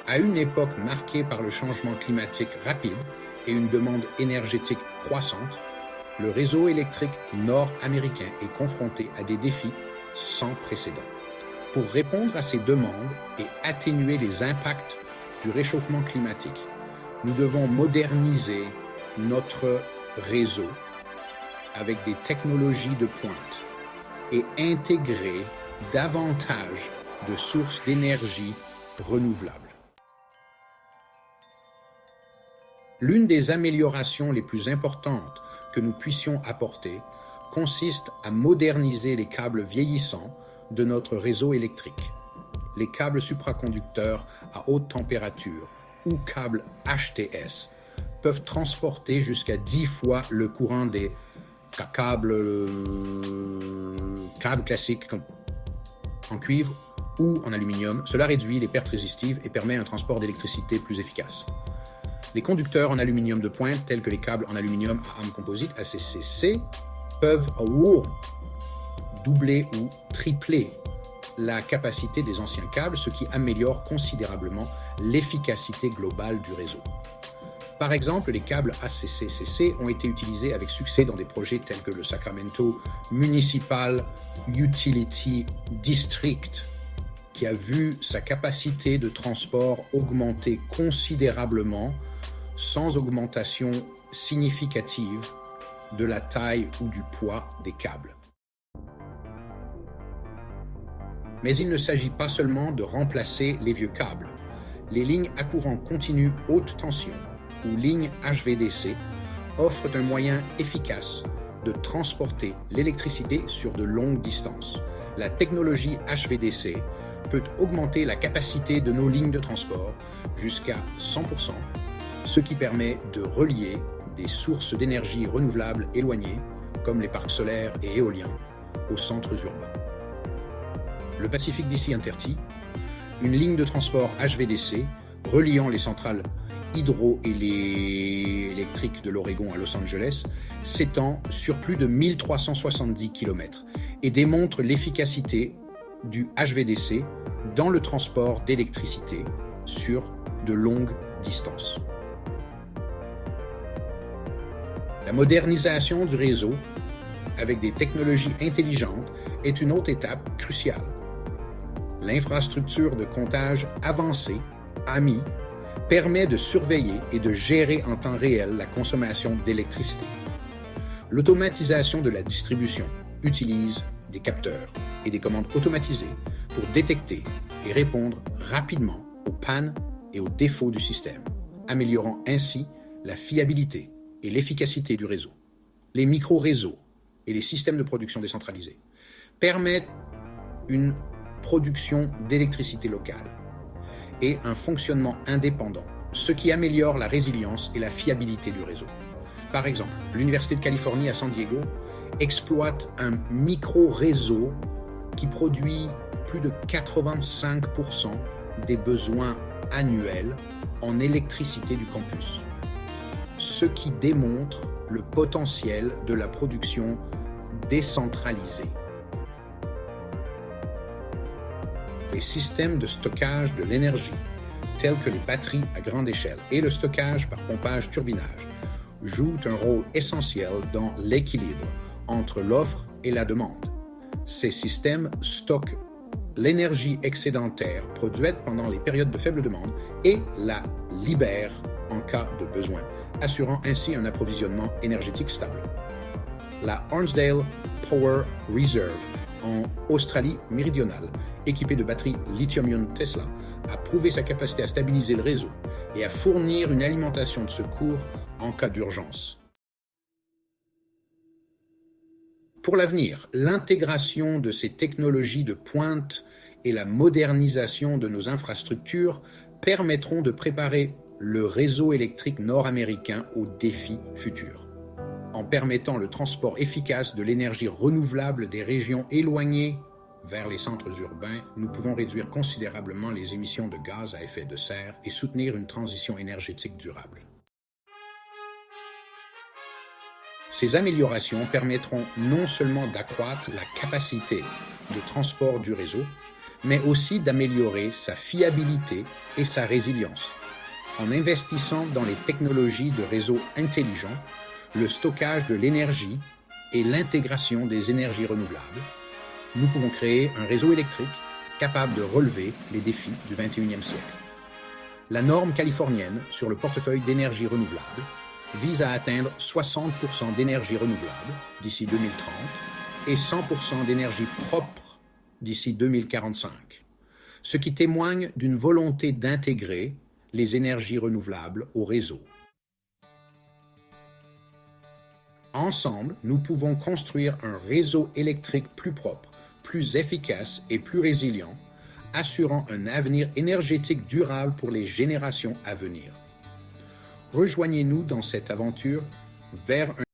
À une époque marquée par le changement climatique rapide et une demande énergétique croissante, le réseau électrique nord-américain est confronté à des défis sans précédent. Pour répondre à ces demandes et atténuer les impacts du réchauffement climatique, nous devons moderniser notre réseau avec des technologies de pointe et intégrer davantage de sources d'énergie renouvelables. L'une des améliorations les plus importantes que nous puissions apporter consiste à moderniser les câbles vieillissants de notre réseau électrique. Les câbles supraconducteurs à haute température ou câbles HTS peuvent transporter jusqu'à 10 fois le courant des câbles classiques en cuivre ou en aluminium. Cela réduit les pertes résistives et permet un transport d'électricité plus efficace. Les conducteurs en aluminium de pointe, tels que les câbles en aluminium à armes composites ACCC, peuvent doubler ou tripler la capacité des anciens câbles, ce qui améliore considérablement l'efficacité globale du réseau. Par exemple, les câbles ACCC ont été utilisés avec succès dans des projets tels que le Sacramento Municipal Utility District, qui a vu sa capacité de transport augmenter considérablement sans augmentation significative de la taille ou du poids des câbles. Mais il ne s'agit pas seulement de remplacer les vieux câbles. Les lignes à courant continu haute tension ou lignes HVDC offrent un moyen efficace de transporter l'électricité sur de longues distances. La technologie HVDC peut augmenter la capacité de nos lignes de transport jusqu'à 100%, ce qui permet de relier des sources d'énergie renouvelables éloignées, comme les parcs solaires et éoliens, aux centres urbains. Le Pacific DC Intertie, une ligne de transport HVDC reliant les centrales hydroélectriques de l'Oregon à Los Angeles, s'étend sur plus de 1370 km et démontre l'efficacité du HVDC dans le transport d'électricité sur de longues distances. La modernisation du réseau avec des technologies intelligentes est une autre étape cruciale. L'infrastructure de comptage avancée, AMI, permet de surveiller et de gérer en temps réel la consommation d'électricité. L'automatisation de la distribution utilise des capteurs et des commandes automatisées pour détecter et répondre rapidement aux pannes et aux défauts du système, améliorant ainsi la fiabilité et l'efficacité du réseau. Les micro-réseaux et les systèmes de production décentralisés permettent une production d'électricité locale et un fonctionnement indépendant, ce qui améliore la résilience et la fiabilité du réseau. Par exemple, l'Université de Californie à San Diego exploite un micro-réseau qui produit plus de 85% des besoins annuels en électricité du campus, ce qui démontre le potentiel de la production décentralisée. Les systèmes de stockage de l'énergie, tels que les batteries à grande échelle et le stockage par pompage-turbinage, jouent un rôle essentiel dans l'équilibre entre l'offre et la demande. Ces systèmes stockent l'énergie excédentaire produite pendant les périodes de faible demande et la libèrent en cas de besoin, assurant ainsi un approvisionnement énergétique stable. La Hornsdale Power Reserve en Australie méridionale, équipée de batteries lithium-ion Tesla, a prouvé sa capacité à stabiliser le réseau et à fournir une alimentation de secours en cas d'urgence. Pour l'avenir, l'intégration de ces technologies de pointe et la modernisation de nos infrastructures permettront de préparer le réseau électrique nord-américain aux défis futurs. En permettant le transport efficace de l'énergie renouvelable des régions éloignées vers les centres urbains, nous pouvons réduire considérablement les émissions de gaz à effet de serre et soutenir une transition énergétique durable. Ces améliorations permettront non seulement d'accroître la capacité de transport du réseau, mais aussi d'améliorer sa fiabilité et sa résilience. En investissant dans les technologies de réseaux intelligents, le stockage de l'énergie et l'intégration des énergies renouvelables, nous pouvons créer un réseau électrique capable de relever les défis du XXIe siècle. La norme californienne sur le portefeuille d'énergie renouvelable vise à atteindre 60% d'énergie renouvelable d'ici 2030 et 100% d'énergie propre d'ici 2045, ce qui témoigne d'une volonté d'intégrer les énergies renouvelables au réseau. Ensemble, nous pouvons construire un réseau électrique plus propre, plus efficace et plus résilient, assurant un avenir énergétique durable pour les générations à venir. Rejoignez-nous dans cette aventure vers un